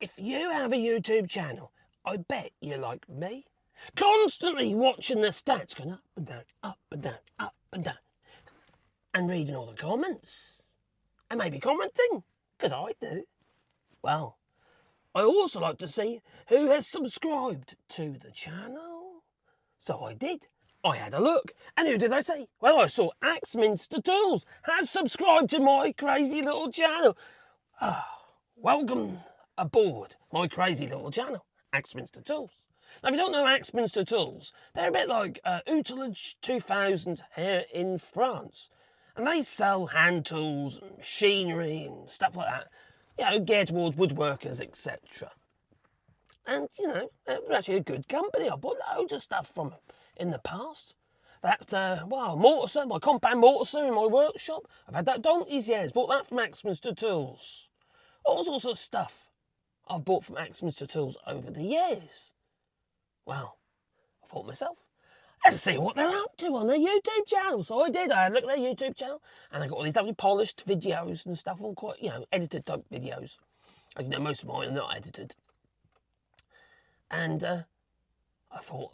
If you have a YouTube channel, I bet you're like me, constantly watching the stats going up and down, up and down, up and down, and reading all the comments, and maybe commenting, because I do. Well, I also like to see who has subscribed to the channel. So I did. I had a look. And who did I see? Well, I saw Axminster Tools has subscribed to my crazy little channel. Welcome aboard my crazy little channel, Axminster Tools. Now, if you don't know Axminster Tools, they're a bit like Outillage 2000 here in France. And they sell hand tools and machinery and stuff like that, you know, geared towards woodworkers, etc. And, you know, they're actually a good company. I bought loads of stuff from them in the past. That, mortar, my compound mortar in my workshop. I've had that donkey's years. Bought that from Axminster Tools. All sorts of stuff I've bought from Axminster Tools over the years. Well, I thought to myself, let's see what they're up to on their YouTube channel. So I did. I had a look at their YouTube channel, and they got all these lovely polished videos and stuff, all quite, you know, edited type videos. As you know, most of mine are not edited. And I thought,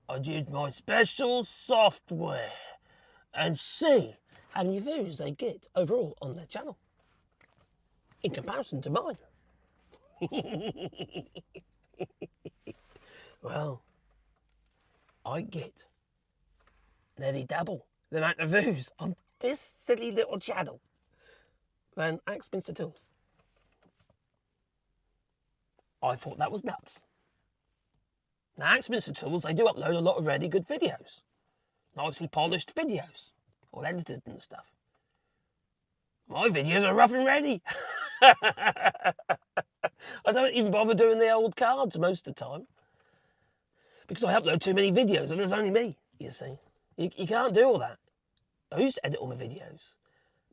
I'd use my special software and see how many views they get overall on their channel in comparison to mine. Well, I get nearly double the amount of views on this silly little channel than Axminster Tools. I thought that was nuts. Now, Axminster Tools, they do upload a lot of really good videos. Nicely polished videos, all edited and stuff. My videos are rough and ready. I don't even bother doing the old cards most of the time, because I upload too many videos and there's only me, you see. You can't do all that. I used to edit all my videos,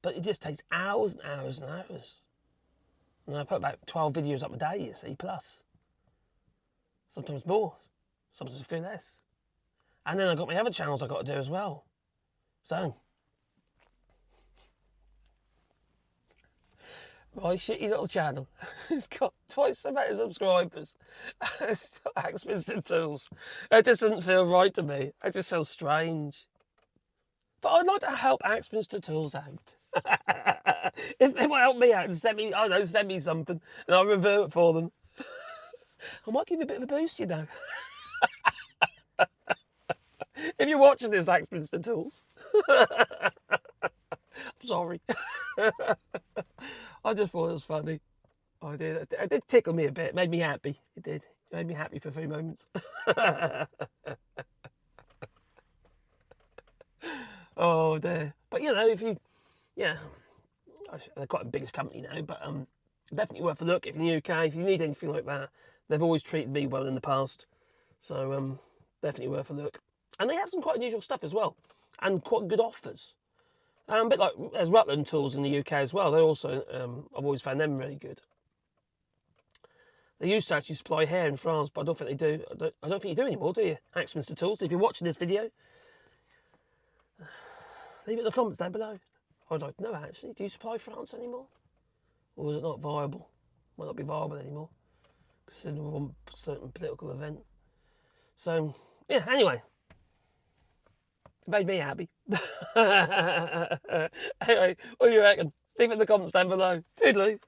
but it just takes hours and hours and hours. And I put about 12 videos up a day, you see, plus. Sometimes more, sometimes a few less. And then I've got my other channels I've got to do as well. So, my shitty little channel has got twice the amount of subscribers as Axminster Tools. It just doesn't feel right to me. It just feels strange. But I'd like to help Axminster Tools out. If they will help me out and send me something, and I'll review it for them. I might give you a bit of a boost, you know. If you're watching this, Axminster Tools. I'm sorry. I just thought it was funny. I did. It did tickle me a bit. It made me happy. It did. It made me happy for a few moments. Oh dear. But you know, if you, yeah, they're quite a big company now, but definitely worth a look if you're in the UK. If you need anything like that, they've always treated me well in the past. So definitely worth a look. And they have some quite unusual stuff as well, and quite good offers. A bit like there's Rutland Tools in the UK as well. They're also, I've always found them really good. They used to actually supply hair in France, but I don't think they do. I don't think you do anymore, do you? Axminster Tools. If you're watching this video, leave it in the comments down below. I'd like to know, actually. Do you supply France anymore? Or is it not viable? Might not be viable anymore, considering one certain political event. So, yeah, anyway. It made me happy. Anyway, what do you reckon? Leave it in the comments down below. Toodaloo.